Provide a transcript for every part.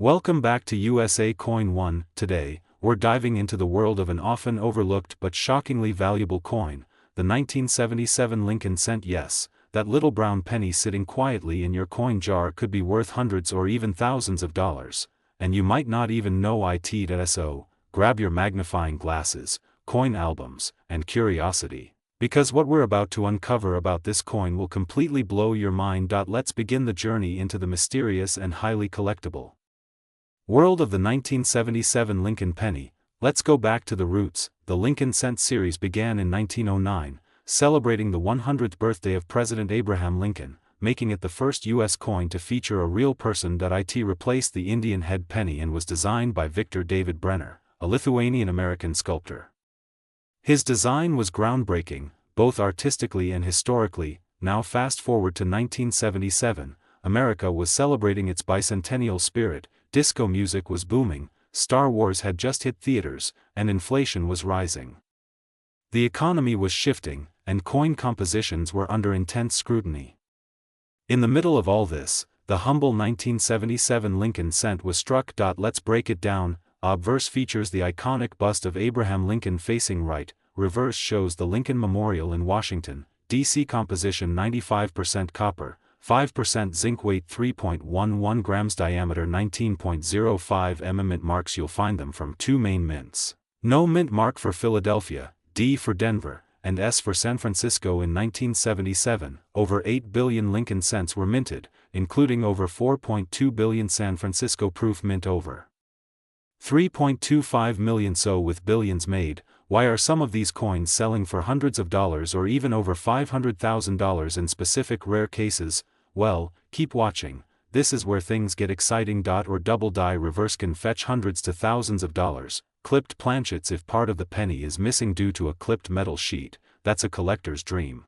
Welcome back to USA Coin 1. Today, we're diving into the world of an often overlooked but shockingly valuable coin, the 1977 Lincoln cent. Yes, that little brown penny sitting quietly in your coin jar could be worth hundreds or even thousands of dollars, and you might not even know it. So, grab your magnifying glasses, coin albums, and curiosity, because what we're about to uncover about this coin will completely blow your mind. Let's begin the journey into the mysterious and highly collectible world of the 1977 Lincoln penny. Let's go back to the roots. The Lincoln cent series began in 1909, celebrating the 100th birthday of President Abraham Lincoln, making it the first U.S. coin to feature a real person. It replaced the Indian head penny and was designed by Victor David Brenner, a Lithuanian-American sculptor. His design was groundbreaking, both artistically and historically. Now fast forward to 1977, America was celebrating its bicentennial spirit. Disco music was booming, Star Wars had just hit theaters, and inflation was rising. The economy was shifting, and coin compositions were under intense scrutiny. In the middle of all this, the humble 1977 Lincoln cent was struck. Let's break it down. Obverse features the iconic bust of Abraham Lincoln facing right, reverse shows the Lincoln Memorial in Washington, D.C. Composition 95% copper, 5% zinc, weight 3.11 grams, diameter 19.05 mm. Mint marks, you'll find them from two main mints. No mint mark for Philadelphia, D for Denver, and S for San Francisco. In 1977, over 8 billion Lincoln cents were minted, including over 4.2 billion San Francisco proof mint, over 3.25 million. So with billions made, why are some of these coins selling for hundreds of dollars or even over $500,000 in specific rare cases? Well, keep watching, this is where things get exciting. Or double die reverse can fetch hundreds to thousands of dollars. Clipped planchets, if part of the penny is missing due to a clipped metal sheet, that's a collector's dream.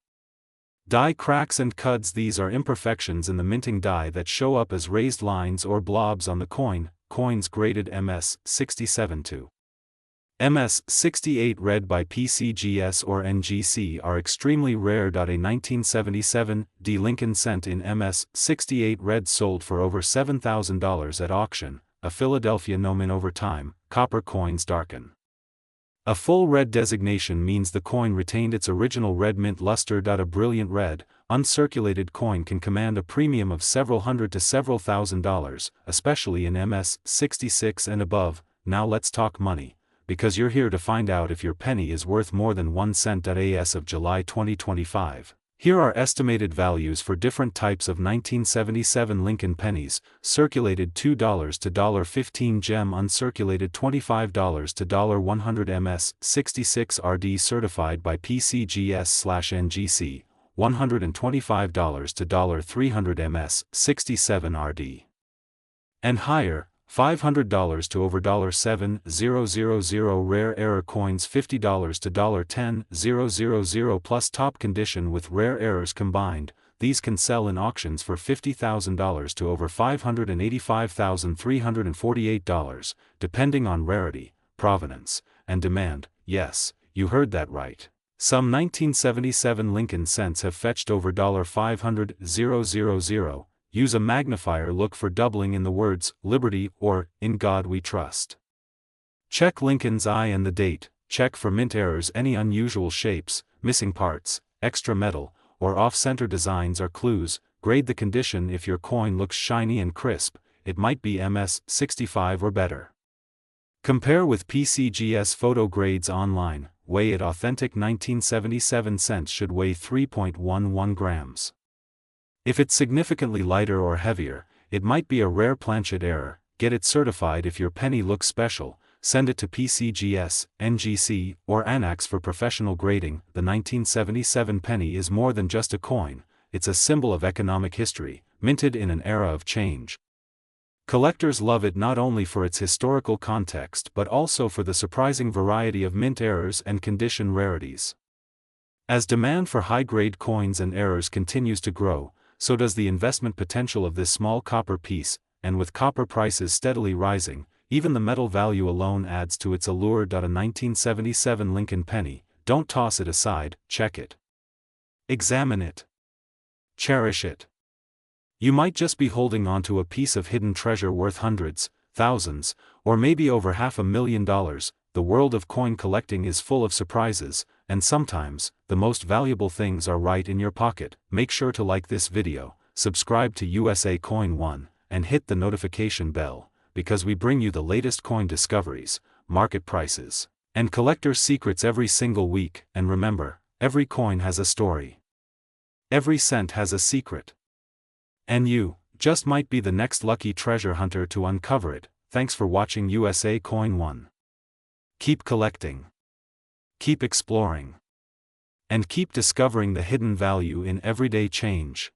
Die cracks and cuds, these are imperfections in the minting die that show up as raised lines or blobs on the coin. Coins graded MS-67 to MS-68 read by PCGS or NGC are extremely rare. A 1977 D Lincoln cent in MS-68 red sold for over $7,000 at auction, a Philadelphia nomin. Over time, copper coins darken. A full red designation means the coin retained its original red mint luster. A brilliant red, uncirculated coin can command a premium of several hundred to several $1,000s, especially in MS-66 and above. Now let's talk money, because you're here to find out if your penny is worth more than 1 cent. As of July 2025, here are estimated values for different types of 1977 Lincoln pennies: circulated $2 to $1.15, gem uncirculated $25 to $100, MS-66 RD certified by PCGS/NGC, $125 to $300, MS-67 RD. And higher, $500 to over $7,000. Rare error coins, $50 to $10,000 plus top condition with rare errors combined. These can sell in auctions for $50,000 to over $585,348, depending on rarity, provenance, and demand. Yes, you heard that right. Some 1977 Lincoln cents have fetched over $500,000. Use a magnifier, look for doubling in the words, Liberty, or, In God We Trust. Check Lincoln's eye and the date, check for mint errors, any unusual shapes, missing parts, extra metal, or off-center designs are clues. Grade the condition. If your coin looks shiny and crisp, it might be MS-65 or better. Compare with PCGS photo grades online. Weigh it. Authentic 1977 cents should weigh 3.11 grams. If it's significantly lighter or heavier, it might be a rare planchet error. Get it certified. If your penny looks special, send it to PCGS, NGC, or ANAX for professional grading. The 1977 penny is more than just a coin, it's a symbol of economic history, minted in an era of change. Collectors love it not only for its historical context but also for the surprising variety of mint errors and condition rarities. As demand for high-grade coins and errors continues to grow, so does the investment potential of this small copper piece, and with copper prices steadily rising, even the metal value alone adds to its allure. A 1977 Lincoln penny, don't toss it aside, check it. Examine it. Cherish it. You might just be holding onto a piece of hidden treasure worth hundreds, thousands, or maybe over $500,000. The world of coin collecting is full of surprises, and sometimes, the most valuable things are right in your pocket. Make sure to like this video, subscribe to USA Coin 1, and hit the notification bell, because we bring you the latest coin discoveries, market prices, and collector secrets every single week. And remember, every coin has a story. Every cent has a secret. And you just might be the next lucky treasure hunter to uncover it. Thanks for watching USA Coin 1. Keep collecting. Keep exploring. And keep discovering the hidden value in everyday change.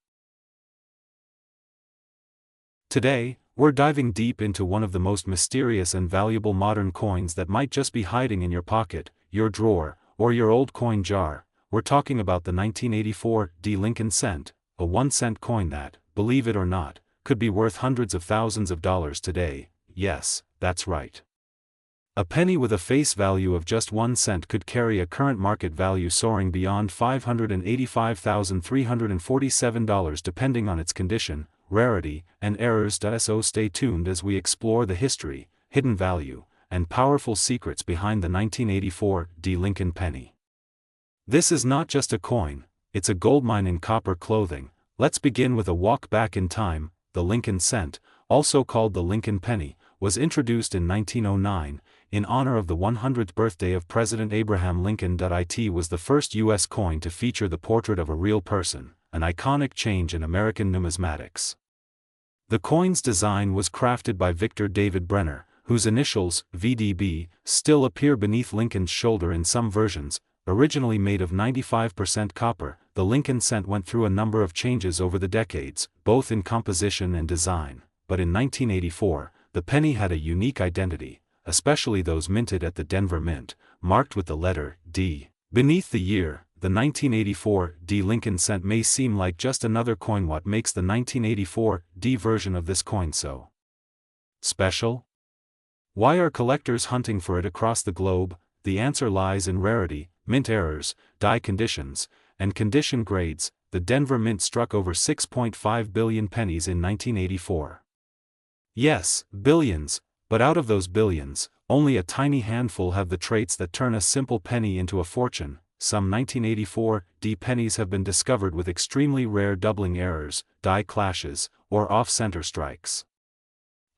Today, we're diving deep into one of the most mysterious and valuable modern coins that might just be hiding in your pocket, your drawer, or your old coin jar. We're talking about the 1984 Lincoln cent, a 1-cent coin that, believe it or not, could be worth hundreds of thousands of dollars today. Yes, that's right. A penny with a face value of just 1 cent could carry a current market value soaring beyond $585,347 depending on its condition, rarity, and errors. So stay tuned as we explore the history, hidden value, and powerful secrets behind the 1984 Lincoln penny. This is not just a coin, it's a goldmine in copper clothing. Let's begin with a walk back in time. The Lincoln cent, also called the Lincoln penny, was introduced in 1909, in honor of the 100th birthday of President Abraham Lincoln. It was the first U.S. coin to feature the portrait of a real person, an iconic change in American numismatics. The coin's design was crafted by Victor David Brenner, whose initials, VDB, still appear beneath Lincoln's shoulder in some versions. Originally made of 95% copper, the Lincoln cent went through a number of changes over the decades, both in composition and design. But in 1984, the penny had a unique identity, especially those minted at the Denver Mint, marked with the letter D beneath the year. The 1984 Lincoln cent may seem like just another coin. What makes the 1984 version of this coin so special? Why are collectors hunting for it across the globe? The answer lies in rarity, mint errors, die conditions, and condition grades. The Denver Mint struck over 6.5 billion pennies in 1984. Yes, billions, but out of those billions, only a tiny handful have the traits that turn a simple penny into a fortune. Some 1984 pennies have been discovered with extremely rare doubling errors, die clashes, or off-center strikes.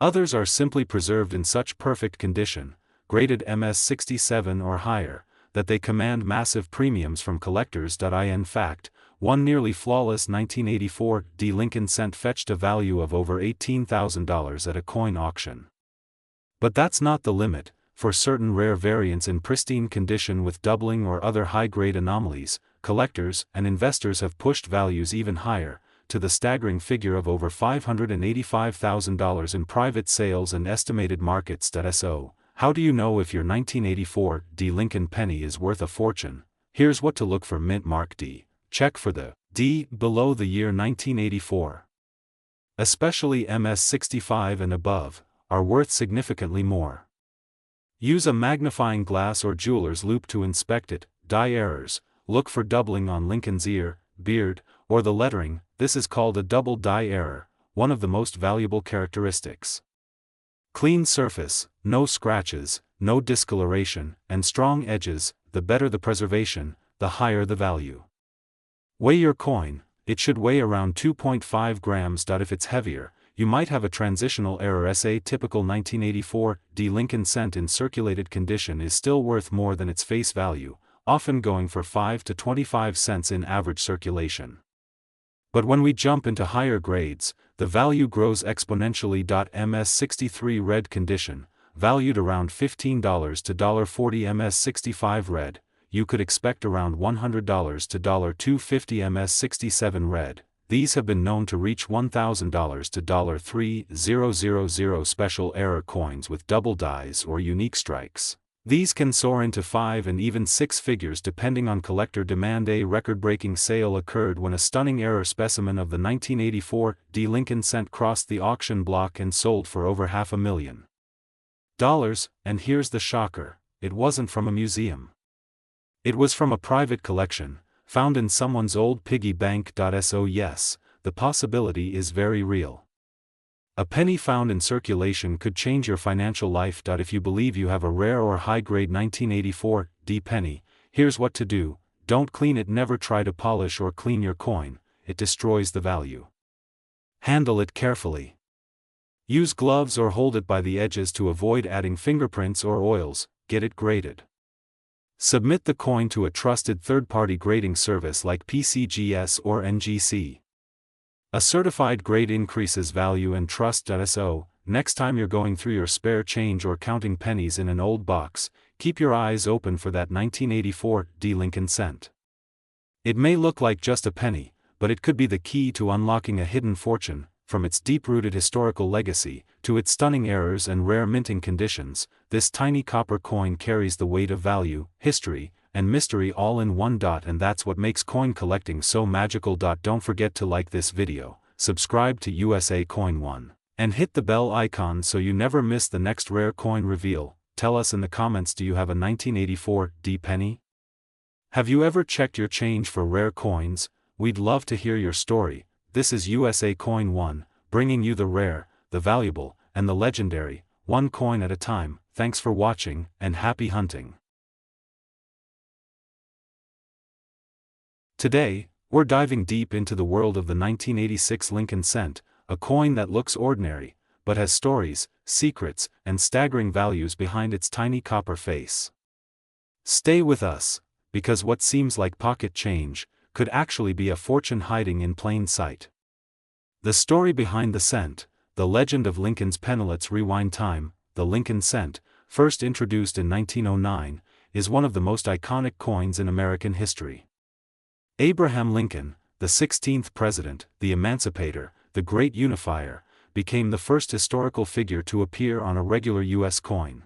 Others are simply preserved in such perfect condition, graded MS67 or higher, that they command massive premiums from collectors. In fact, one nearly flawless 1984 Lincoln cent fetched a value of over $18,000 at a coin auction. But that's not the limit. For certain rare variants in pristine condition with doubling or other high-grade anomalies, collectors and investors have pushed values even higher, to the staggering figure of over $585,000 in private sales and estimated markets. So, how do you know if your 1984 Lincoln penny is worth a fortune? Here's what to look for: mint mark D. Check for the D below the year 1984. Especially MS65 and above are worth significantly more. Use a magnifying glass or jeweler's loupe to inspect it. Die errors: look for doubling on Lincoln's ear, beard, or the lettering. This is called a double die error, one of the most valuable characteristics. Clean surface, no scratches, no discoloration, and strong edges. The better the preservation, the higher the value. Weigh your coin. It should weigh around 2.5 grams. If it's heavier, you might have a transitional error. A typical 1984 Lincoln cent in circulated condition is still worth more than its face value, often going for 5 to 25 cents in average circulation. But when we jump into higher grades, the value grows exponentially. MS63 red condition, valued around $15 to $1.40. MS65 red, you could expect around $100 to $2.50. MS67 red, these have been known to reach $1,000 to $3,000. Special error coins with double dies or unique strikes. These can soar into 5 and even 6 figures depending on collector demand. A record-breaking sale occurred when a stunning error specimen of the 1984 Lincoln cent crossed the auction block and sold for over $500,000. And here's the shocker: it wasn't from a museum. It was from a private collection, found in someone's old piggy bank. So yes, the possibility is very real. A penny found in circulation could change your financial life. If you believe you have a rare or high-grade 1984 D penny, here's what to do. Don't clean it. Never try to polish or clean your coin, it destroys the value. Handle it carefully. Use gloves or hold it by the edges to avoid adding fingerprints or oils. Get it graded. Submit the coin to a trusted third-party grading service like PCGS or NGC. A certified grade increases value and trust. So, next time you're going through your spare change or counting pennies in an old box, keep your eyes open for that 1984 D Lincoln cent. It may look like just a penny, but it could be the key to unlocking a hidden fortune. From its deep-rooted historical legacy, to its stunning errors and rare minting conditions, this tiny copper coin carries the weight of value, history, and mystery all in one. And that's what makes coin collecting so magical. Don't forget to like this video, subscribe to USA Coin 1, and hit the bell icon so you never miss the next rare coin reveal. Tell us in the comments, do you have a 1984 D penny? Have you ever checked your change for rare coins? We'd love to hear your story. This is USA Coin 1, bringing you the rare, the valuable, and the legendary, one coin at a time. Thanks for watching, and happy hunting. Today, we're diving deep into the world of the 1986 Lincoln cent, a coin that looks ordinary, but has stories, secrets, and staggering values behind its tiny copper face. Stay with us, because what seems like pocket change could actually be a fortune hiding in plain sight. The story behind the cent, the legend of Lincoln's penny. Let's rewind time. The Lincoln cent, first introduced in 1909, is one of the most iconic coins in American history. Abraham Lincoln, the 16th president, the emancipator, the great unifier, became the first historical figure to appear on a regular U.S. coin.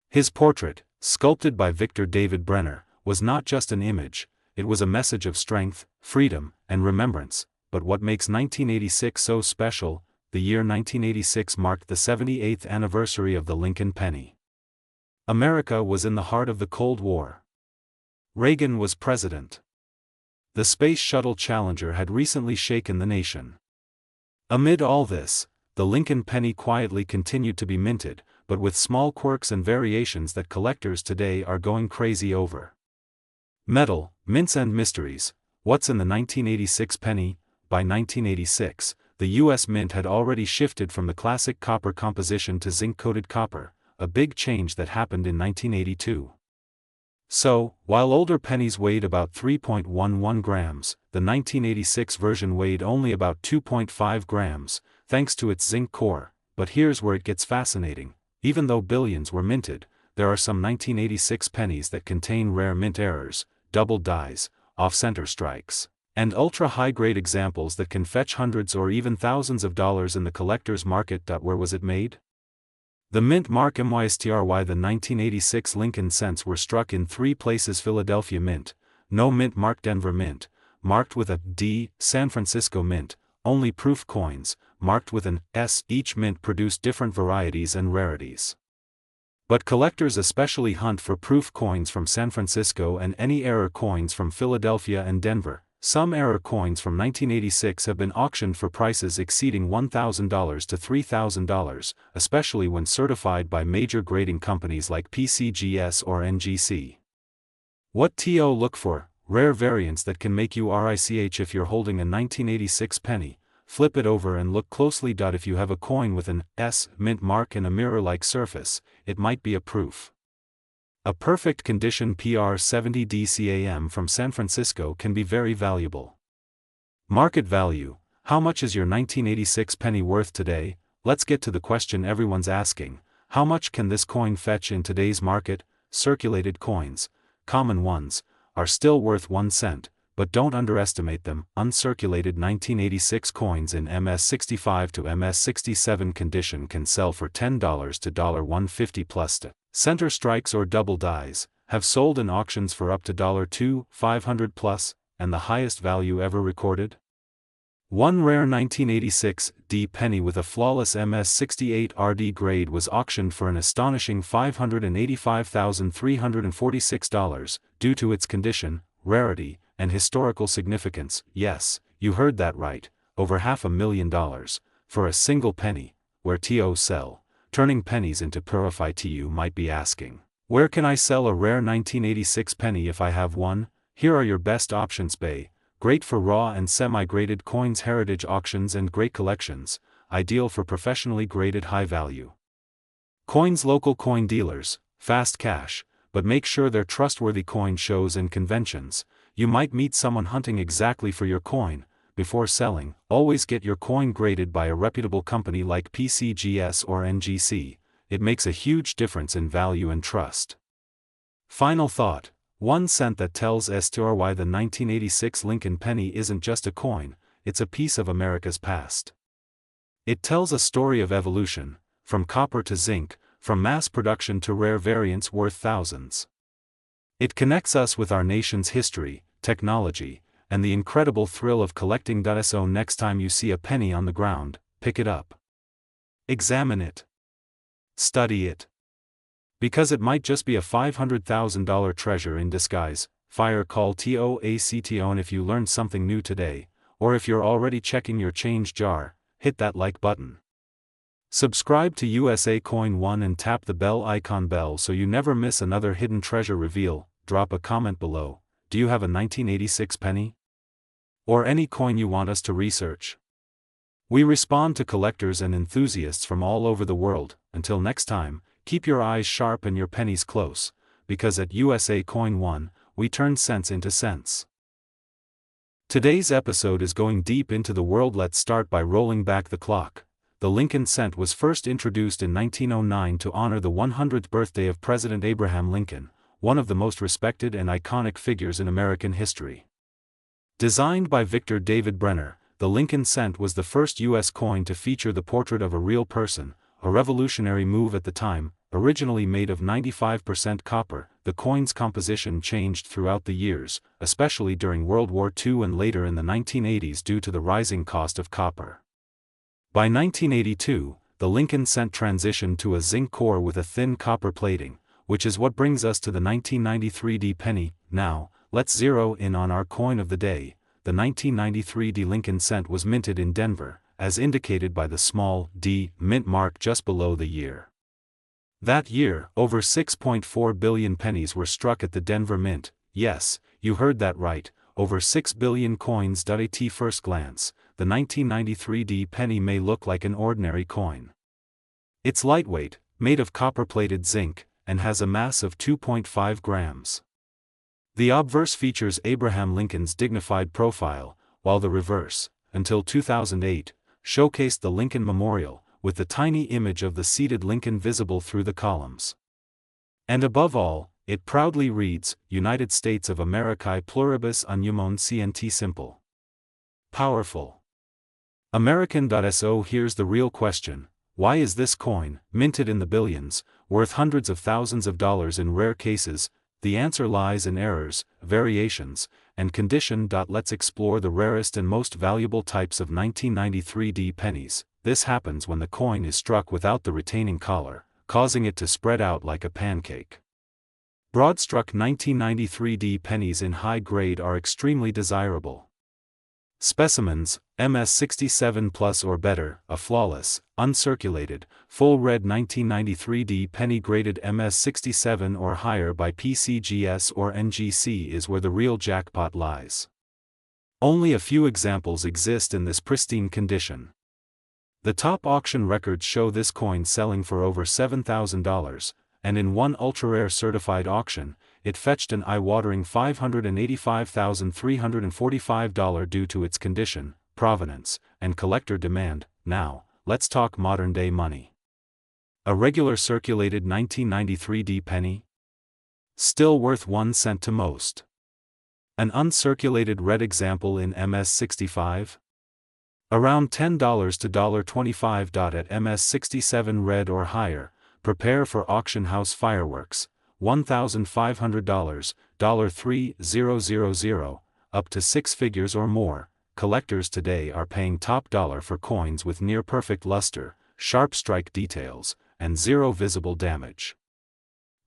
His portrait, sculpted by Victor David Brenner, was not just an image. It was a message of strength, freedom, and remembrance. But what makes 1986 so special? The year 1986 marked the 78th anniversary of the Lincoln penny. America was in the heart of the Cold War. Reagan was president. The Space Shuttle Challenger had recently shaken the nation. Amid all this, the Lincoln penny quietly continued to be minted, but with small quirks and variations that collectors today are going crazy over. Metal, mints and mysteries. What's in the 1986 penny? By 1986, the U.S. Mint had already shifted from the classic copper composition to zinc-coated copper, a big change that happened in 1982. So, while older pennies weighed about 3.11 grams, the 1986 version weighed only about 2.5 grams, thanks to its zinc core. But here's where it gets fascinating. Even though billions were minted, there are some 1986 pennies that contain rare mint errors, double dies, off-center strikes, and ultra-high-grade examples that can fetch hundreds or even thousands of dollars in the collector's market. Where was it made? The mint mark MYSTRY. The 1986 Lincoln cents were struck in 3 places: Philadelphia Mint, no mint mark; Denver Mint, marked with a D; San Francisco Mint, only proof coins, marked with an S. Each mint produced different varieties and rarities. But collectors especially hunt for proof coins from San Francisco and any error coins from Philadelphia and Denver. Some error coins from 1986 have been auctioned for prices exceeding $1,000 to $3,000, especially when certified by major grading companies like PCGS or NGC. What to look for? Rare variants that can make you rich. If you're holding a 1986 penny, flip it over and look closely. If you have a coin with an S mint mark and a mirror-like surface, it might be a proof. A perfect condition PR70 DCAM from San Francisco can be very valuable. Market value. How much is your 1986 penny worth today? Let's get to the question everyone's asking. How much can this coin fetch in today's market? Circulated coins, common ones, are still worth 1 cent, but don't underestimate them. Uncirculated 1986 coins in MS65 to MS67 condition can sell for $10 to $150 plus. Center strikes or double dies have sold in auctions for up to $2,500 plus, and the highest value ever recorded? One rare 1986 D penny with a flawless MS68 RD grade was auctioned for an astonishing $585,346, due to its condition, rarity, and historical significance. Yes, you heard that right, over $500,000. for a single penny, where to sell, turning pennies into purified. You might be asking, where can I sell a rare 1986 penny if I have one? Here are your best options. Bay, great for raw and semi-graded coins. Heritage auctions and great collections, ideal for professionally graded high-value coins. Local coin dealers, fast cash, but make sure they're trustworthy. Coin shows and conventions, you might meet someone hunting exactly for your coin. Before selling, always get your coin graded by a reputable company like PCGS or NGC. It makes a huge difference in value and trust. Final thought, 1 cent that tells us why the 1986 Lincoln penny isn't just a coin, it's a piece of America's past. It tells a story of evolution, from copper to zinc, from mass production to rare variants worth thousands. It connects us with our nation's history, technology, and the incredible thrill of collecting. So next time you see a penny on the ground, pick it up. Examine it. Study it. Because it might just be a $500,000 treasure in disguise. Fire call TOACTO. And if you learned something new today, or if you're already checking your change jar, hit that like button. Subscribe to USA Coin 1 and tap the bell icon so you never miss another hidden treasure reveal. Drop a comment below. Do you have a 1986 penny? Or any coin you want us to research? We respond to collectors and enthusiasts from all over the world. Until next time, keep your eyes sharp and your pennies close, because at USA Coin 1, we turn cents into cents. Today's episode is going deep into the world. Let's start by rolling back the clock. The Lincoln cent was first introduced in 1909 to honor the 100th birthday of President Abraham Lincoln, one of the most respected and iconic figures in American history. Designed by Victor David Brenner, the Lincoln cent was the first U.S. coin to feature the portrait of a real person, a revolutionary move at the time. Originally made of 95% copper, the coin's composition changed throughout the years, especially during World War II and later in the 1980s due to the rising cost of copper. By 1982, the Lincoln cent transitioned to a zinc core with a thin copper plating, which is what brings us to the 1993 D penny. Now, let's zero in on our coin of the day. The 1993 D Lincoln cent was minted in Denver, as indicated by the small D mint mark just below the year. That year, over 6.4 billion pennies were struck at the Denver Mint. Yes, you heard that right, over 6 billion coins. At first glance, the 1993 D penny may look like an ordinary coin. It's lightweight, made of copper-plated zinc, and has a mass of 2.5 grams. The obverse features Abraham Lincoln's dignified profile, while the reverse, until 2008, showcased the Lincoln Memorial, with the tiny image of the seated Lincoln visible through the columns. And above all, it proudly reads, United States of Americae pluribus unum cent. Simple. Powerful. American.so. Here's the real question. Why is this coin, minted in the billions, worth hundreds of thousands of dollars in rare cases? The answer lies in errors, variations, and condition. Let's explore the rarest and most valuable types of 1993 D pennies. This happens when the coin is struck without the retaining collar, causing it to spread out like a pancake. Broad-struck 1993 D pennies in high grade are extremely desirable. Specimens, MS67 plus or better, a flawless, uncirculated, full red 1993 D penny graded MS67 or higher by PCGS or NGC is where the real jackpot lies. Only a few examples exist in this pristine condition. The top auction records show this coin selling for over $7,000, and in one ultra-rare certified auction, it fetched an eye-watering $585,345 due to its condition, provenance, and collector demand. Now, let's talk modern-day money. A regular circulated 1993 D penny? Still worth 1 cent to most. An uncirculated red example in MS65? Around $10 to $25. At MS67 red or higher, prepare for auction house fireworks. $1,500, $3,000, up to 6 figures or more. Collectors today are paying top dollar for coins with near-perfect luster, sharp strike details, and zero visible damage.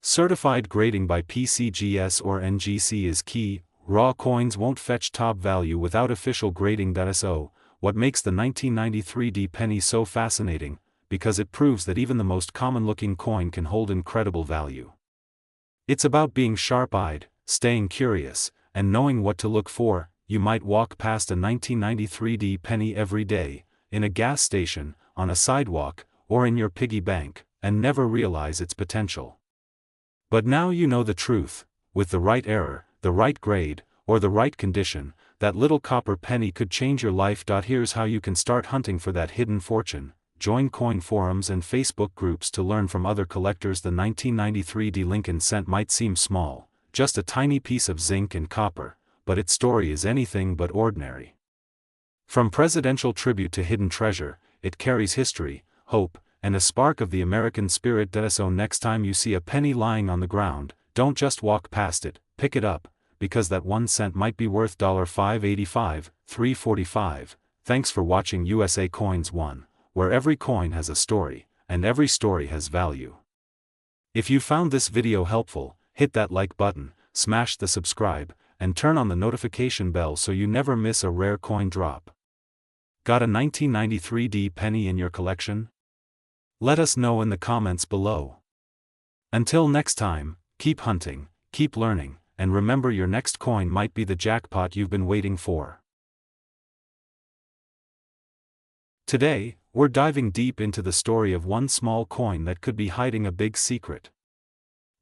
Certified grading by PCGS or NGC is key. Raw coins won't fetch top value without official grading. So, what makes the 1993 penny so fascinating, because it proves that even the most common-looking coin can hold incredible value. It's about being sharp-eyed, staying curious, and knowing what to look for. You might walk past a 1993 penny every day, in a gas station, on a sidewalk, or in your piggy bank, and never realize its potential. But now you know the truth. With the right error, the right grade, or the right condition, that little copper penny could change your life. Here's how you can start hunting for that hidden fortune. Join coin forums and Facebook groups to learn from other collectors. The 1993 Lincoln cent might seem small, just a tiny piece of zinc and copper, but its story is anything but ordinary. From presidential tribute to hidden treasure, it carries history, hope, and a spark of the American spirit. So next time you see a penny lying on the ground, don't just walk past it, pick it up, because that 1 cent might be worth $5.85, $3.45. Thanks for watching USA Coins 1, where every coin has a story, and every story has value. If you found this video helpful, hit that like button, smash the subscribe, and turn on the notification bell so you never miss a rare coin drop. Got a 1993 penny in your collection? Let us know in the comments below. Until next time, keep hunting, keep learning, and remember, your next coin might be the jackpot you've been waiting for. Today, we're diving deep into the story of one small coin that could be hiding a big secret.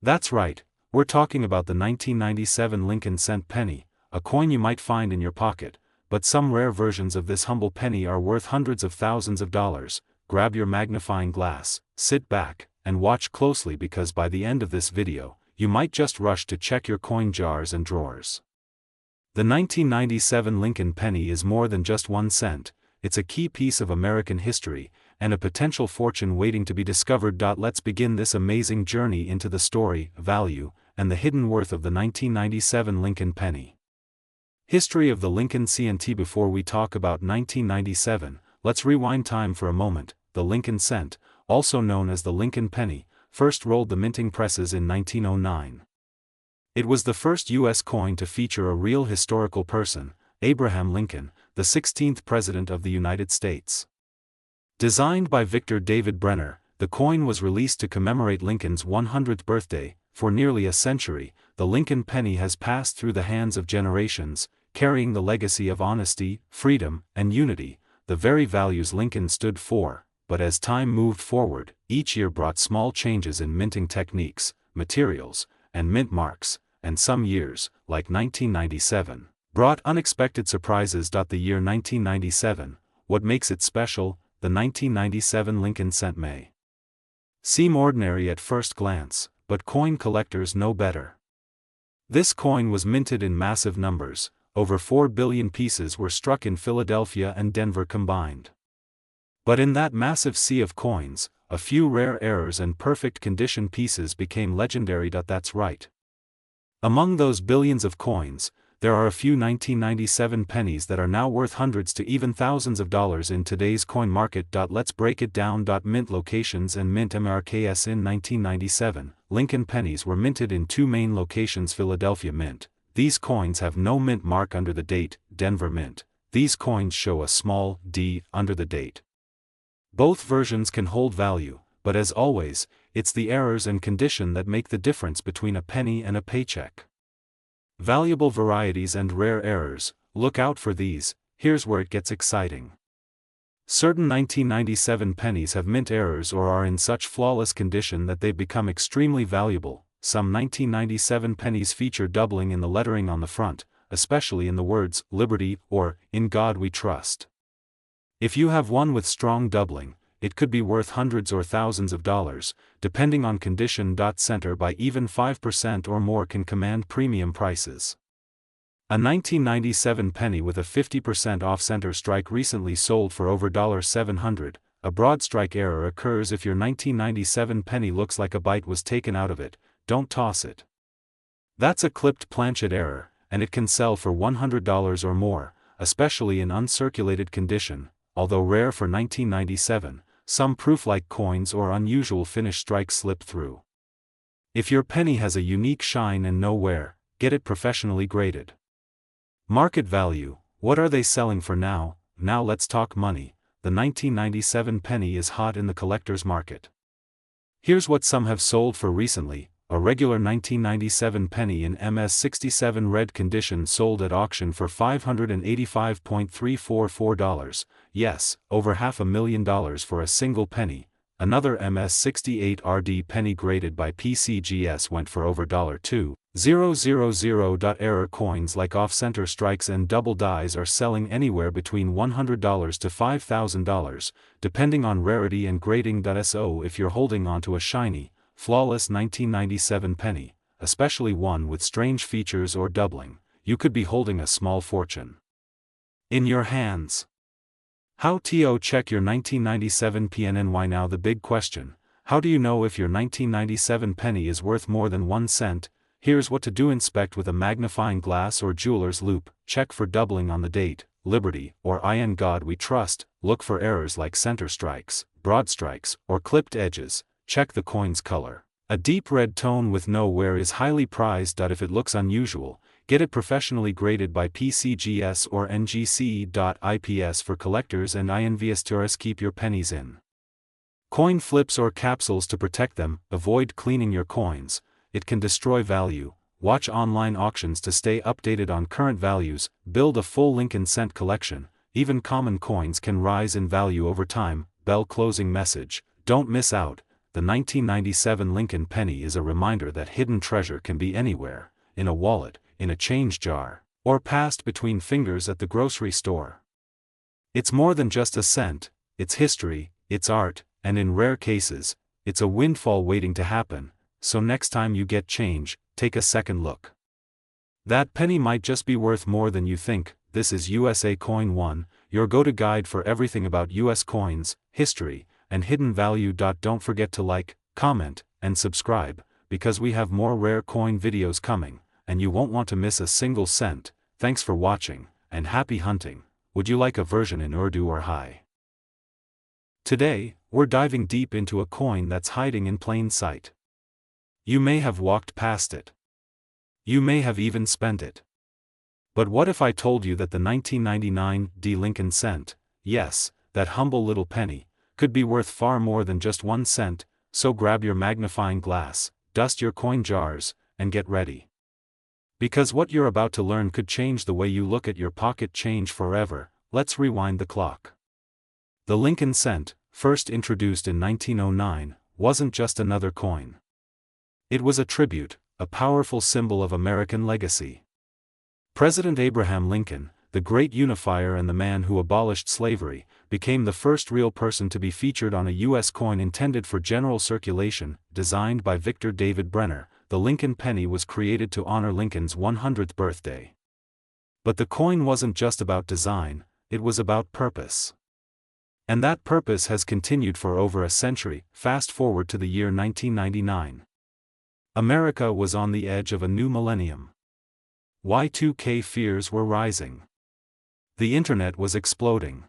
That's right, we're talking about the 1997 Lincoln cent penny, a coin you might find in your pocket, but some rare versions of this humble penny are worth hundreds of thousands of dollars. Grab your magnifying glass, sit back, and watch closely, because by the end of this video, you might just rush to check your coin jars and drawers. The 1997 Lincoln penny is more than just 1 cent, it's a key piece of American history, and a potential fortune waiting to be discovered. Let's begin this amazing journey into the story, value, and the hidden worth of the 1997 Lincoln penny. History of the Lincoln cent. Before we talk about 1997, let's rewind time for a moment. The Lincoln cent, also known as the Lincoln penny, first rolled the minting presses in 1909. It was the first U.S. coin to feature a real historical person, Abraham Lincoln, the 16th President of the United States. Designed by Victor David Brenner, the coin was released to commemorate Lincoln's 100th birthday. For nearly a century, the Lincoln penny has passed through the hands of generations, carrying the legacy of honesty, freedom, and unity, the very values Lincoln stood for. But as time moved forward, each year brought small changes in minting techniques, materials, and mint marks, and some years, like 1997, brought unexpected surprises. The year 1997, what makes it special? The 1997 Lincoln cent may seem ordinary at first glance, but coin collectors know better. This coin was minted in massive numbers. Over 4 billion pieces were struck in Philadelphia and Denver combined. But in that massive sea of coins, a few rare errors and perfect condition pieces became legendary. That's right. Among those billions of coins, there are a few 1997 pennies that are now worth hundreds to even thousands of dollars in today's coin market. Let's break it down. Mint locations and mint marks. In 1997, Lincoln pennies were minted in 2 main locations. Philadelphia Mint. These coins have no mint mark under the date. Denver Mint. These coins show a small d under the date. Both versions can hold value, but as always, it's the errors and condition that make the difference between a penny and a paycheck. Valuable varieties and rare errors, look out for these. Here's where it gets exciting. Certain 1997 pennies have mint errors or are in such flawless condition that they've become extremely valuable. Some 1997 pennies feature doubling in the lettering on the front, especially in the words, "Liberty," or, "In God We Trust." If you have one with strong doubling, it could be worth hundreds or thousands of dollars, depending on condition. Center by even 5% or more can command premium prices. A 1997 penny with a 50% off center strike recently sold for over $700. A broad strike error occurs if your 1997 penny looks like a bite was taken out of it. Don't toss it. That's a clipped planchet error, and it can sell for $100 or more, especially in uncirculated condition. Although rare for 1997, some proof-like coins or unusual finish strikes slip through. If your penny has a unique shine and no wear, get it professionally graded. Market value, what are they selling for now? now let's talk money. The 1997 penny is hot in the collector's market. Here's what some have sold for recently. A regular 1997 penny in MS67 red condition sold at auction for $585.344. Yes, over $500,000 for a single penny. Another MS68 RD penny graded by PCGS went for over $2,000. Error coins like off-center strikes and double dies are selling anywhere between $100 to $5,000, depending on rarity and grading. So if you're holding onto a shiny, flawless 1997 penny, especially one with strange features or doubling, you could be holding a small fortune in your hands. How to check your 1997 PNNY? Now the big question: how do you know if your 1997 penny is worth more than 1 cent? Here's what to do: inspect with a magnifying glass or jeweler's loupe, check for doubling on the date, Liberty, or In God We Trust, look for errors like center strikes, broad strikes, or clipped edges, check the coin's color. A deep red tone with no wear is highly prized. If it looks unusual, get it professionally graded by PCGS or NGC.IPS for collectors and investors. Keep your pennies in coin flips or capsules to protect them. Avoid cleaning your coins, it can destroy value. Watch online auctions to stay updated on current values. Build a full Lincoln cent collection. Even common coins can rise in value over time. Bell closing message: don't miss out. The 1997 Lincoln penny is a reminder that hidden treasure can be anywhere, in a wallet, in a change jar, or passed between fingers at the grocery store. It's more than just a cent, it's history, it's art, and in rare cases, it's a windfall waiting to happen. So next time you get change, take a second look. That penny might just be worth more than you think. This is USA Coin 1, your go-to guide for everything about US coins, history, and hidden value. Don't forget to like, comment, and subscribe, because we have more rare coin videos coming, and you won't want to miss a single cent. Thanks for watching, and happy hunting. Would you like a version in Urdu or Hi? Today, we're diving deep into a coin that's hiding in plain sight. You may have walked past it. You may have even spent it. But what if I told you that the 1999 Lincoln cent, yes, that humble little penny, could be worth far more than just 1 cent? So grab your magnifying glass, dust your coin jars, and get ready. Because what you're about to learn could change the way you look at your pocket change forever. Let's rewind the clock. The Lincoln cent, first introduced in 1909, wasn't just another coin. It was a tribute, a powerful symbol of American legacy. President Abraham Lincoln, the great unifier and the man who abolished slavery, became the first real person to be featured on a U.S. coin intended for general circulation. Designed by Victor David Brenner, the Lincoln penny was created to honor Lincoln's 100th birthday. But the coin wasn't just about design, it was about purpose. And that purpose has continued for over a century. Fast forward to the year 1999. America was on the edge of a new millennium. Y2K fears were rising. The internet was exploding.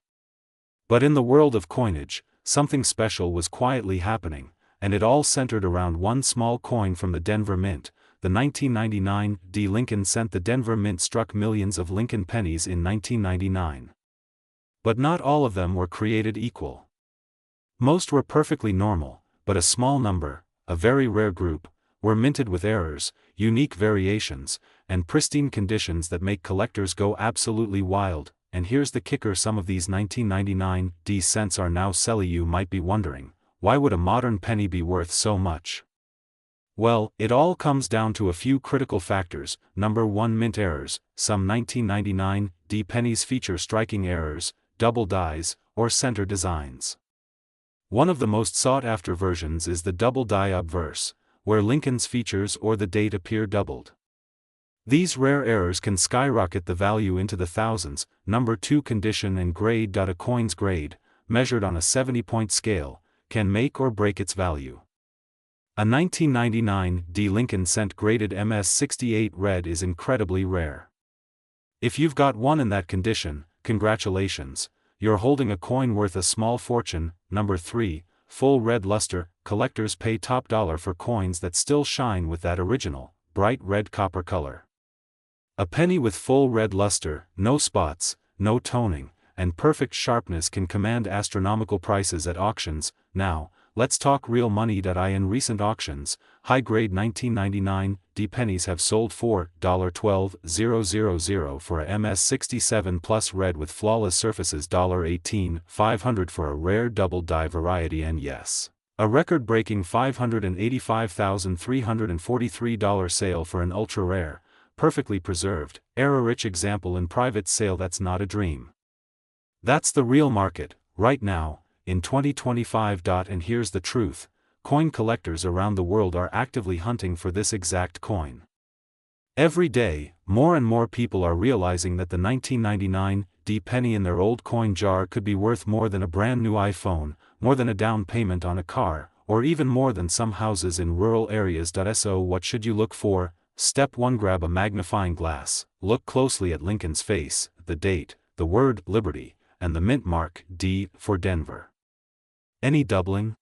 But in the world of coinage, something special was quietly happening, and it all centered around one small coin from the Denver Mint, the 1999 Lincoln cent. The Denver Mint struck millions of Lincoln pennies in 1999. But not all of them were created equal. Most were perfectly normal, but a small number, a very rare group, were minted with errors, unique variations, and pristine conditions that make collectors go absolutely wild. And here's the kicker: some of these 1999 cents are now selling. You might be wondering, why would a modern penny be worth so much? Well, it all comes down to a few critical factors. Number 1, mint errors. Some 1999 pennies feature striking errors, double dies, or center designs. One of the most sought-after versions is the double die obverse, where Lincoln's features or the date appear doubled. These rare errors can skyrocket the value into the thousands. Number 2, condition and grade. A coin's grade, measured on a 70-point scale, can make or break its value. A 1999 Lincoln cent graded MS68 red is incredibly rare. If you've got one in that condition, congratulations, you're holding a coin worth a small fortune. Number 3, full red luster. Collectors pay top dollar for coins that still shine with that original, bright red copper color. A penny with full red luster, no spots, no toning, and perfect sharpness can command astronomical prices at auctions. Now, let's talk real money. In recent auctions, high-grade 1999 D pennies have sold for $12,000 for a MS67 Plus red with flawless surfaces, $18,500 for a rare double die variety, and yes, a record-breaking $585,343 sale for an ultra-rare, perfectly preserved, error-rich example in private sale. That's not a dream. That's the real market, right now, in 2025. And here's the truth: coin collectors around the world are actively hunting for this exact coin. Every day, more and more people are realizing that the 1999 D penny in their old coin jar could be worth more than a brand new iPhone, more than a down payment on a car, or even more than some houses in rural areas. So what should you look for? Step 1: grab a magnifying glass, look closely at Lincoln's face, the date, the word Liberty, and the mint mark D for Denver. Any doubling?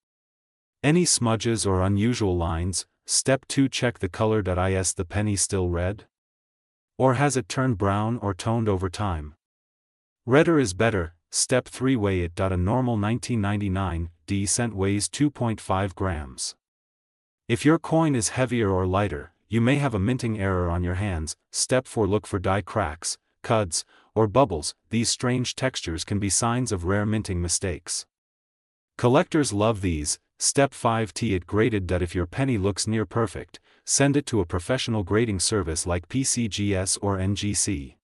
Any smudges or unusual lines? Step 2: check the color. Is the penny still red? Or has it turned brown or toned over time? Redder is better. Step 3: weigh it. A normal 1999 D cent weighs 2.5 grams. If your coin is heavier or lighter, you may have a minting error on your hands. Step 4: look for die cracks, cuds, or bubbles. These strange textures can be signs of rare minting mistakes. Collectors love these. Step 5: tee it graded. If your penny looks near perfect, send it to a professional grading service like PCGS or NGC.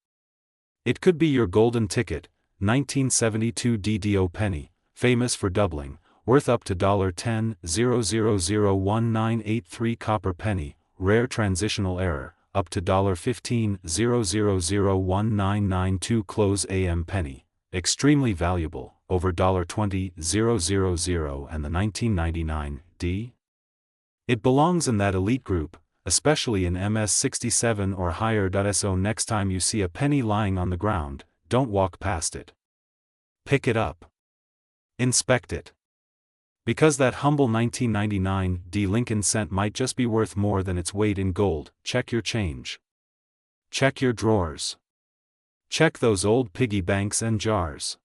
It could be your golden ticket. 1972 DDO penny, famous for doubling, worth up to $10,0001983. Copper penny, rare transitional error, up to $15,0001992. Close AM penny, extremely valuable, over $20,000. And the 1999 D? It belongs in that elite group, especially in MS67 or higher. So next time you see a penny lying on the ground, don't walk past it. Pick it up. Inspect it. Because that humble 1999 D Lincoln cent might just be worth more than its weight in gold. Check your change. Check your drawers. Check those old piggy banks and jars.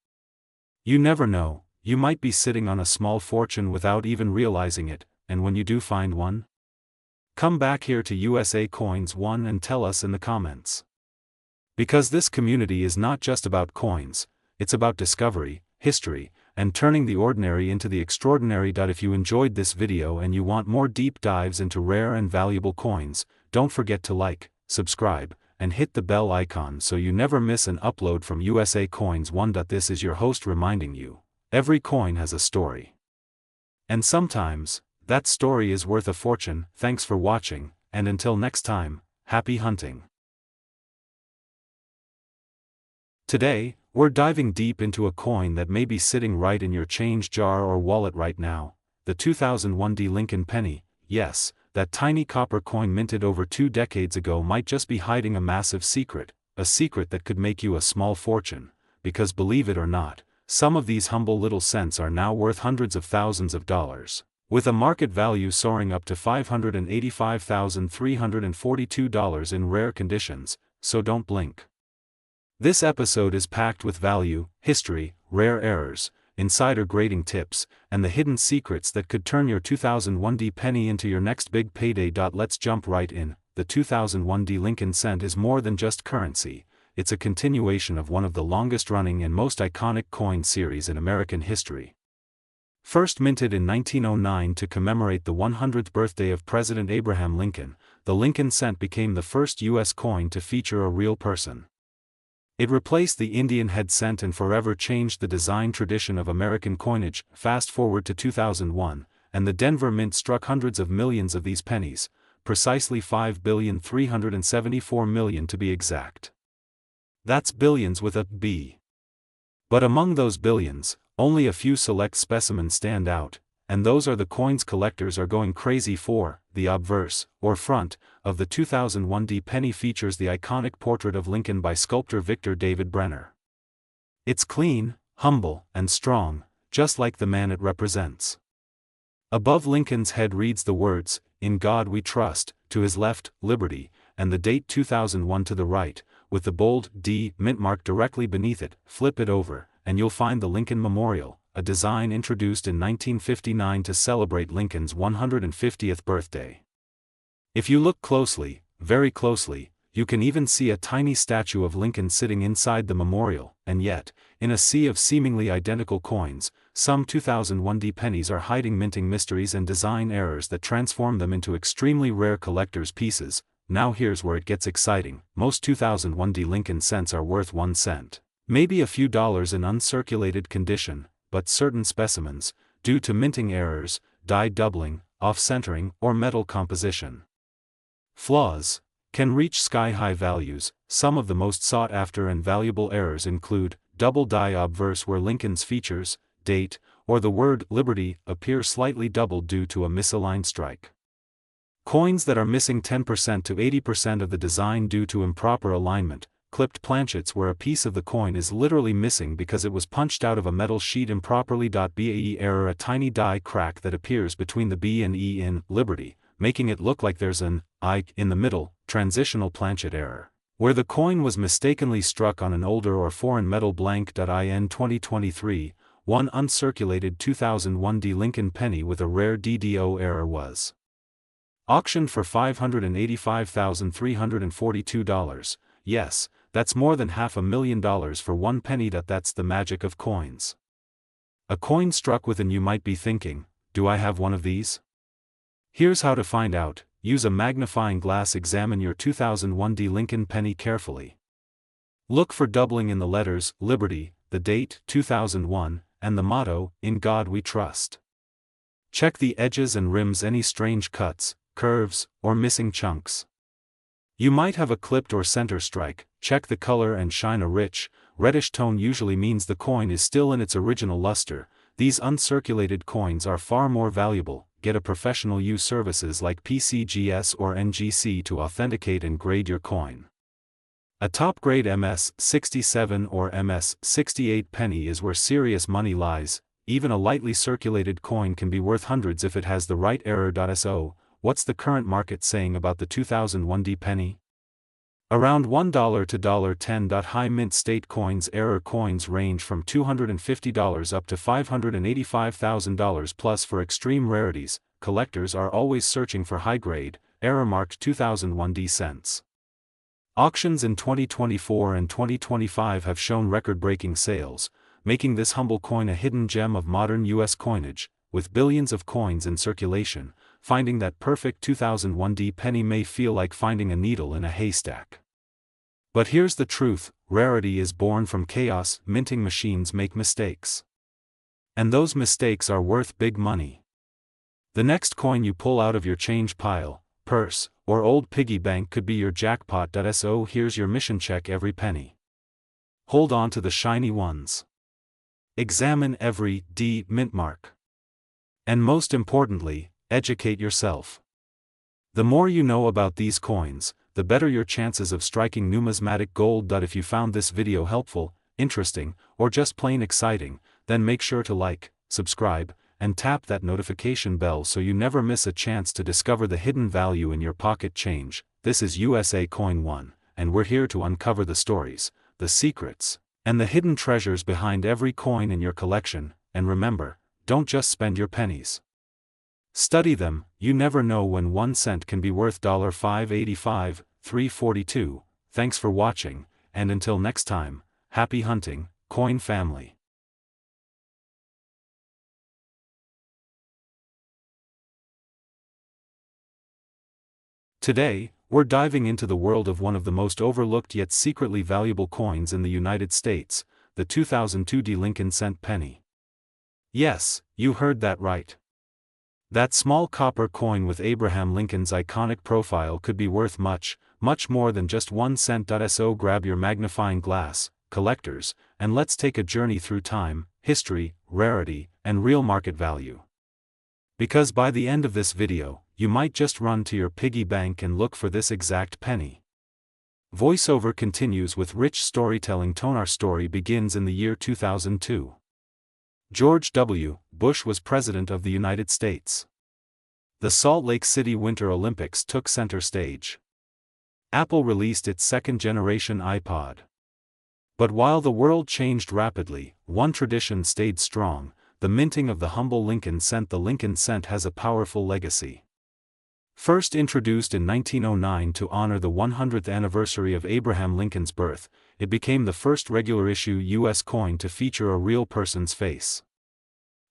You never know, you might be sitting on a small fortune without even realizing it, and when you do find one, come back here to USA Coins One and tell us in the comments. Because this community is not just about coins, it's about discovery, history, and turning the ordinary into the extraordinary. If you enjoyed this video and you want more deep dives into rare and valuable coins, don't forget to like, subscribe, and hit the bell icon so you never miss an upload from USA Coins One. This is your host reminding you, every coin has a story. And sometimes, that story is worth a fortune. Thanks for watching, and until next time, happy hunting. Today, we're diving deep into a coin that may be sitting right in your change jar or wallet right now, the 2001 D Lincoln penny. Yes, that tiny copper coin minted over 2 decades ago might just be hiding a massive secret, a secret that could make you a small fortune, because believe it or not, some of these humble little cents are now worth hundreds of thousands of dollars, with a market value soaring up to $585,342 in rare conditions, so don't blink. This episode is packed with value, history, rare errors, insider grading tips, and the hidden secrets that could turn your 2001 D penny into your next big payday. Let's jump right in. The 2001 D Lincoln cent is more than just currency, it's a continuation of one of the longest-running and most iconic coin series in American history. First minted in 1909 to commemorate the 100th birthday of President Abraham Lincoln, the Lincoln cent became the first U.S. coin to feature a real person. It replaced the Indian head cent and forever changed the design tradition of American coinage. Fast forward to 2001, and the Denver Mint struck hundreds of millions of these pennies, precisely 5,374,000,000 to be exact. That's billions with a B. But among those billions, only a few select specimens stand out, and those are the coins collectors are going crazy for. The obverse, or front, of the 2001 D penny features the iconic portrait of Lincoln by sculptor Victor David Brenner. It's clean, humble, and strong, just like the man it represents. Above Lincoln's head reads the words, "In God We Trust," to his left, "Liberty," and the date 2001 to the right, with the bold D mint mark directly beneath it. Flip it over, and you'll find the Lincoln Memorial, a design introduced in 1959 to celebrate Lincoln's 150th birthday. If you look closely, very closely, you can even see a tiny statue of Lincoln sitting inside the memorial, and yet, in a sea of seemingly identical coins, some 2001 pennies are hiding minting mysteries and design errors that transform them into extremely rare collector's pieces. Now here's where it gets exciting. Most 2001 Lincoln cents are worth 1 cent. Maybe a few dollars in uncirculated condition, but certain specimens, due to minting errors, die doubling, off-centering, or metal composition flaws, can reach sky-high values. Some of the most sought-after and valuable errors include double die obverse, where Lincoln's features, date, or the word liberty appear slightly doubled due to a misaligned strike. Coins that are missing 10% to 80% of the design due to improper alignment. Clipped planchets, where a piece of the coin is literally missing because it was punched out of a metal sheet improperly. BAE error, a tiny die crack that appears between the B and E in liberty, making it look like there's an I in the middle. Transitional planchet error, where the coin was mistakenly struck on an older or foreign metal. In 2023, one uncirculated 2001 Lincoln penny with a rare DDO error was auctioned for $585,342. Yes, that's more than $500,000 for one penny. That's the magic of coins. A coin struck with an. You might be thinking, do I have one of these? Here's how to find out. Use a magnifying glass. Examine your 2001 Lincoln penny carefully. Look for doubling in the letters, Liberty, the date, 2001, and the motto, In God We Trust. Check the edges and rims. Any strange cuts, curves, or missing chunks. You might have a clipped or center strike. Check the color and shine. A rich, reddish tone usually means the coin is still in its original luster. These uncirculated coins are far more valuable. Get a professional. Use services like PCGS or NGC to authenticate and grade your coin. A top-grade MS-67 or MS-68 penny is where serious money lies. Even a lightly circulated coin can be worth hundreds if it has the right error. So, what's the current market saying about the 2001 penny? Around $1 to $10. High mint state coins. Error coins range from $250 up to $585,000 plus. For extreme rarities, collectors are always searching for high-grade, error-marked 2001 cents. Auctions in 2024 and 2025 have shown record-breaking sales, making this humble coin a hidden gem of modern U.S. coinage. With billions of coins in circulation, finding that perfect 2001 penny may feel like finding a needle in a haystack. But here's the truth: rarity is born from chaos. Minting machines make mistakes. And those mistakes are worth big money. The next coin you pull out of your change pile, purse, or old piggy bank could be your jackpot. So here's your mission: check every penny. Hold on to the shiny ones. Examine every mint mark. And most importantly, educate yourself. The more you know about these coins, the better your chances of striking numismatic gold. If you found this video helpful, interesting, or just plain exciting, then make sure to like, subscribe, and tap that notification bell so you never miss a chance to discover the hidden value in your pocket change. This is USA Coin One, and we're here to uncover the stories, the secrets, and the hidden treasures behind every coin in your collection. And remember, don't just spend your pennies. Study them. You never know when 1 cent can be worth $585, $342. Thanks for watching, and until next time, happy hunting, coin family. Today, we're diving into the world of one of the most overlooked yet secretly valuable coins in the United States, the 2002 Lincoln cent penny. Yes, you heard that right. That small copper coin with Abraham Lincoln's iconic profile could be worth much, much more than just 1 cent. So grab your magnifying glass, collectors, and let's take a journey through time, history, rarity, and real market value. Because by the end of this video, you might just run to your piggy bank and look for this exact penny. Voiceover continues with rich storytelling tone. Our story begins in the year 2002. George W. Bush was President of the United States. The Salt Lake City Winter Olympics took center stage. Apple released its second-generation iPod. But while the world changed rapidly, one tradition stayed strong: the minting of the humble Lincoln cent. The Lincoln cent has a powerful legacy. First introduced in 1909 to honor the 100th anniversary of Abraham Lincoln's birth, it became the first regular-issue U.S. coin to feature a real person's face.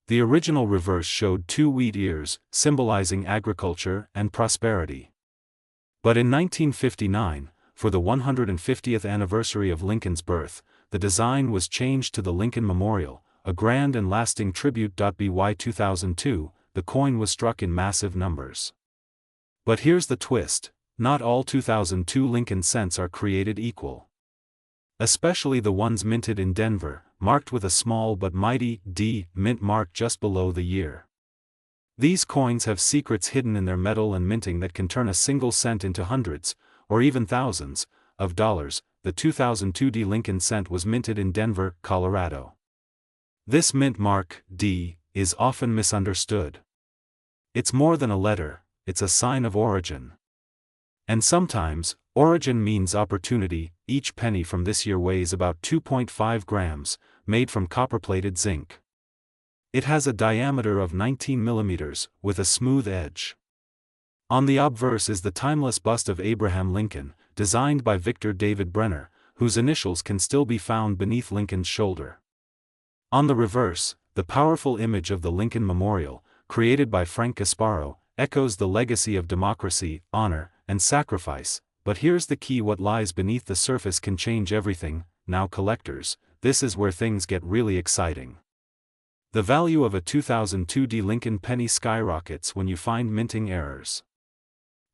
The original reverse showed two wheat ears, symbolizing agriculture and prosperity. But in 1959, for the 150th anniversary of Lincoln's birth, the design was changed to the Lincoln Memorial, a grand and lasting tribute. By 2002, the coin was struck in massive numbers. But here's the twist: not all 2002 Lincoln cents are created equal. Especially the ones minted in Denver, marked with a small but mighty D mint mark just below the year. These coins have secrets hidden in their metal and minting that can turn a single cent into hundreds, or even thousands, of dollars. The 2002 D Lincoln cent was minted in Denver, Colorado. This mint mark, D, is often misunderstood. It's more than a letter, it's a sign of origin. And sometimes, origin means opportunity. Each penny from this year weighs about 2.5 grams, made from copper-plated zinc. It has a diameter of 19 millimeters, with a smooth edge. On the obverse is the timeless bust of Abraham Lincoln, designed by Victor David Brenner, whose initials can still be found beneath Lincoln's shoulder. On the reverse, the powerful image of the Lincoln Memorial, created by Frank Gasparo, echoes the legacy of democracy, honor, and sacrifice. But here's the key: what lies beneath the surface can change everything. Now collectors, this is where things get really exciting. The value of a 2002 D Lincoln penny skyrockets when you find minting errors.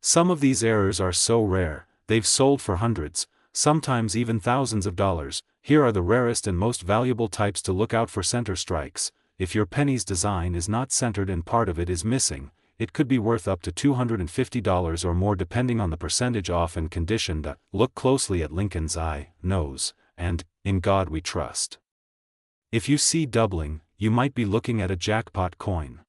Some of these errors are so rare, they've sold for hundreds, sometimes even thousands of dollars. Here are the rarest and most valuable types to look out for: center strikes. If your penny's design is not centered and part of it is missing, it could be worth up to $250 or more depending on the percentage off and condition. Look closely at Lincoln's eye, nose, and "In God We Trust." If you see doubling, you might be looking at a jackpot coin.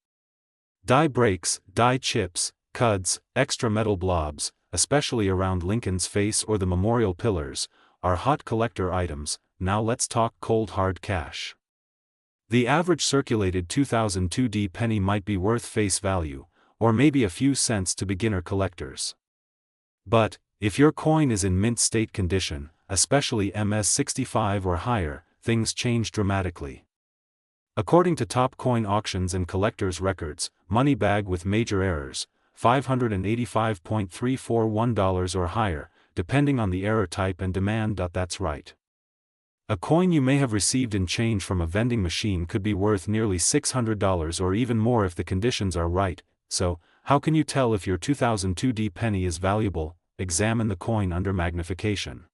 Die breaks, die chips, cuds, extra metal blobs, especially around Lincoln's face or the memorial pillars, are hot collector items. Now let's talk cold hard cash. The average circulated 2002 D penny might be worth face value, or maybe a few cents to beginner collectors. But, if your coin is in mint state condition, especially MS65 or higher, things change dramatically. According to top coin auctions and collectors' records, money bag with major errors, $585.341 or higher, depending on the error type and demand. That's right. A coin you may have received in change from a vending machine could be worth nearly $600 or even more if the conditions are right. So, how can you tell if your 2002 D penny is valuable? Examine the coin under magnification.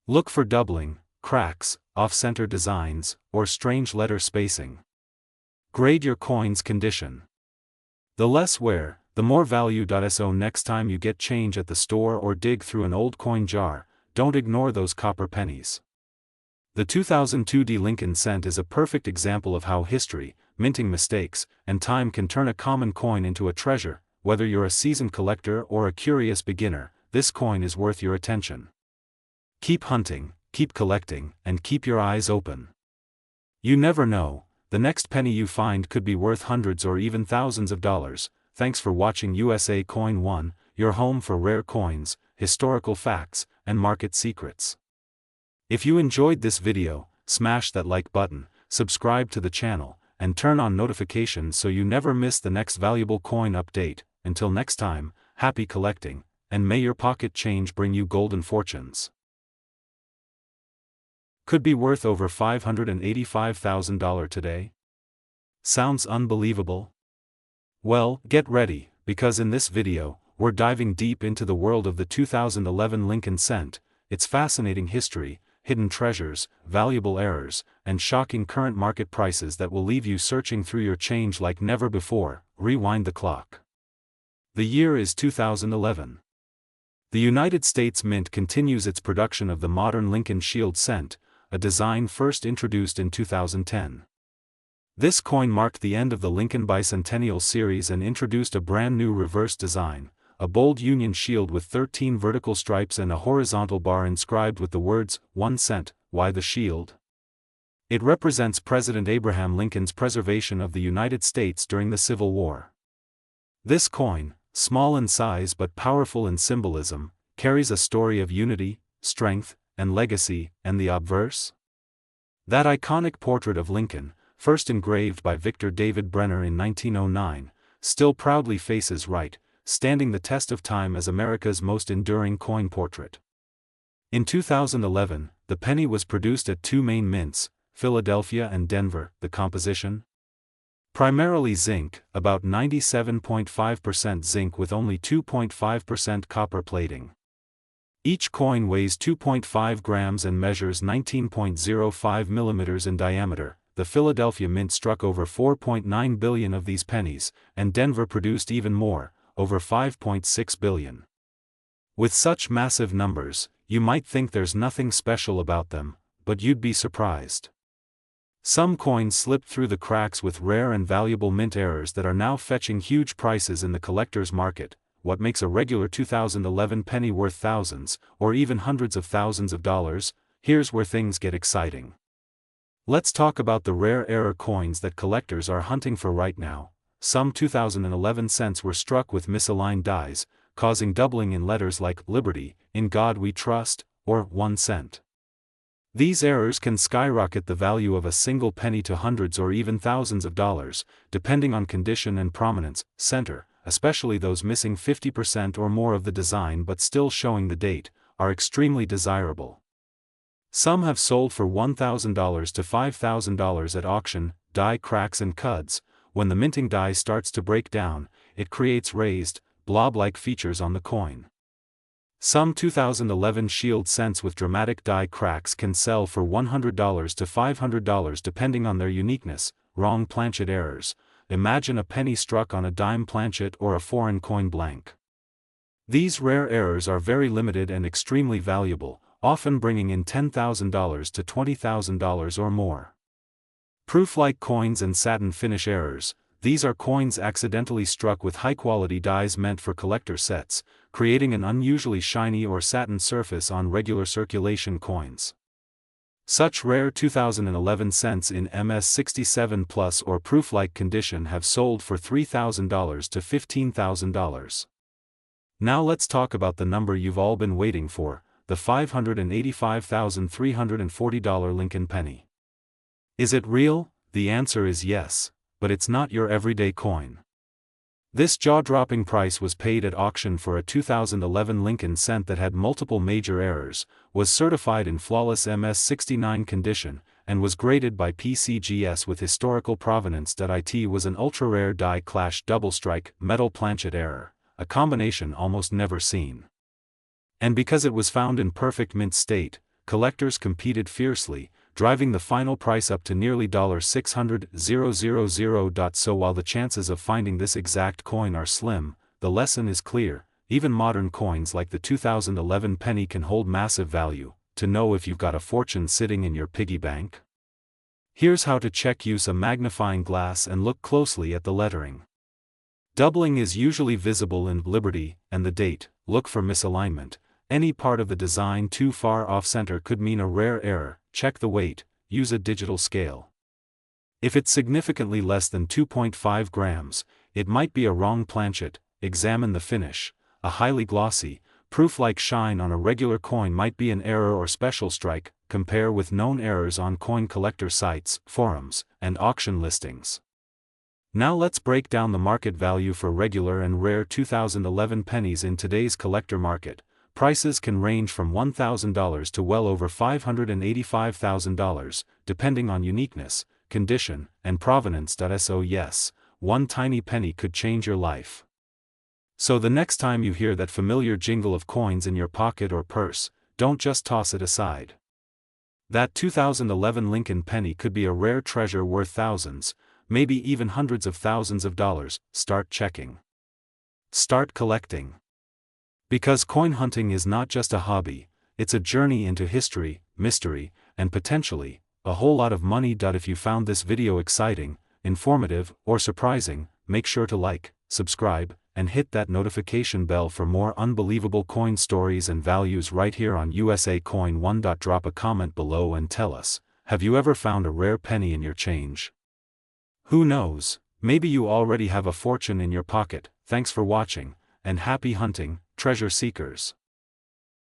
Look for doubling, cracks, off-center designs, or strange letter spacing. Grade your coin's condition. The less wear, the more value. So next time you get change at the store or dig through an old coin jar, don't ignore those copper pennies. The 2002 D Lincoln cent is a perfect example of how history, minting mistakes, and time can turn a common coin into a treasure. Whether you're a seasoned collector or a curious beginner, this coin is worth your attention. Keep hunting, keep collecting, and keep your eyes open. You never know, the next penny you find could be worth hundreds or even thousands of dollars. Thanks for watching USA Coin 1, your home for rare coins, historical facts, and market secrets. If you enjoyed this video, smash that like button, subscribe to the channel, and turn on notifications so you never miss the next valuable coin update. Until next time, happy collecting, and may your pocket change bring you golden fortunes. Could be worth over $585,000 today? Sounds unbelievable? Well, get ready, because in this video, we're diving deep into the world of the 2011 Lincoln cent, its fascinating history, hidden treasures, valuable errors, and shocking current market prices that will leave you searching through your change like never before. Rewind the clock. The year is 2011. The United States Mint continues its production of the modern Lincoln Shield cent, a design first introduced in 2010. This coin marked the end of the Lincoln Bicentennial series and introduced a brand new reverse design, a bold Union shield with 13 vertical stripes and a horizontal bar inscribed with the words, 1 cent, why the shield? It represents President Abraham Lincoln's preservation of the United States during the Civil War. This coin, small in size but powerful in symbolism, carries a story of unity, strength, and legacy, and the obverse? That iconic portrait of Lincoln, first engraved by Victor David Brenner in 1909, still proudly faces right, standing the test of time as America's most enduring coin portrait. In 2011, the penny was produced at two main mints, Philadelphia and Denver. The composition? Primarily zinc, about 97.5% zinc with only 2.5% copper plating. Each coin weighs 2.5 grams and measures 19.05 millimeters in diameter. The Philadelphia Mint struck over 4.9 billion of these pennies, and Denver produced even more, over 5.6 billion. With such massive numbers, you might think there's nothing special about them, but you'd be surprised. Some coins slipped through the cracks with rare and valuable mint errors that are now fetching huge prices in the collector's market. What makes a regular 2011 penny worth thousands, or even hundreds of thousands of dollars? Here's where things get exciting. Let's talk about the rare error coins that collectors are hunting for right now. Some 2011 cents were struck with misaligned dies, causing doubling in letters like Liberty, In God We Trust, or 1 cent. These errors can skyrocket the value of a single penny to hundreds or even thousands of dollars, depending on condition and prominence. Center, especially those missing 50% or more of the design but still showing the date, are extremely desirable. Some have sold for $1,000 to $5,000 at auction. Die cracks and cuds. When the minting die starts to break down, it creates raised, blob-like features on the coin. Some 2011 Shield cents with dramatic die cracks can sell for $100 to $500 depending on their uniqueness. Wrong planchet errors. Imagine a penny struck on a dime planchet or a foreign coin blank. These rare errors are very limited and extremely valuable, often bringing in $10,000 to $20,000 or more. Proof-like coins and satin finish errors. These are coins accidentally struck with high-quality dies meant for collector sets, creating an unusually shiny or satin surface on regular circulation coins. Such rare 2011 cents in MS67 Plus or proof-like condition have sold for $3,000 to $15,000. Now let's talk about the number you've all been waiting for, the $585,340 Lincoln penny. Is it real? The answer is yes, but it's not your everyday coin. This jaw-dropping price was paid at auction for a 2011 Lincoln cent that had multiple major errors, was certified in flawless MS69 condition, and was graded by PCGS with historical provenance. It was an ultra-rare die-clash double-strike metal planchet error, a combination almost never seen. And because it was found in perfect mint state, collectors competed fiercely, driving the final price up to nearly $600,000. So while the chances of finding this exact coin are slim, the lesson is clear. Even modern coins like the 2011 penny can hold massive value. To know if you've got a fortune sitting in your piggy bank? Here's how to check. Use a magnifying glass and look closely at the lettering. Doubling is usually visible in Liberty and the date. Look for misalignment. Any part of the design too far off-center could mean a rare error. Check the weight. Use a digital scale. If it's significantly less than 2.5 grams, it might be a wrong planchet. Examine the finish. A highly glossy, proof-like shine on a regular coin might be an error or special strike. Compare with known errors on coin collector sites, forums, and auction listings. Now let's break down the market value for regular and rare 2011 pennies in today's collector market. Prices can range from $1,000 to well over $585,000, depending on uniqueness, condition, and provenance. So yes, one tiny penny could change your life. So the next time you hear that familiar jingle of coins in your pocket or purse, don't just toss it aside. That 2011 Lincoln penny could be a rare treasure worth thousands, maybe even hundreds of thousands of dollars. Start checking. Start collecting. Because coin hunting is not just a hobby, it's a journey into history, mystery, and potentially, a whole lot of money. If you found this video exciting, informative, or surprising, make sure to like, subscribe, and hit that notification bell for more unbelievable coin stories and values right here on USA Coin 1. Drop a comment below and tell us, Have you ever found a rare penny in your change? Who knows, maybe you already have a fortune in your pocket. Thanks for watching, and happy hunting, treasure seekers.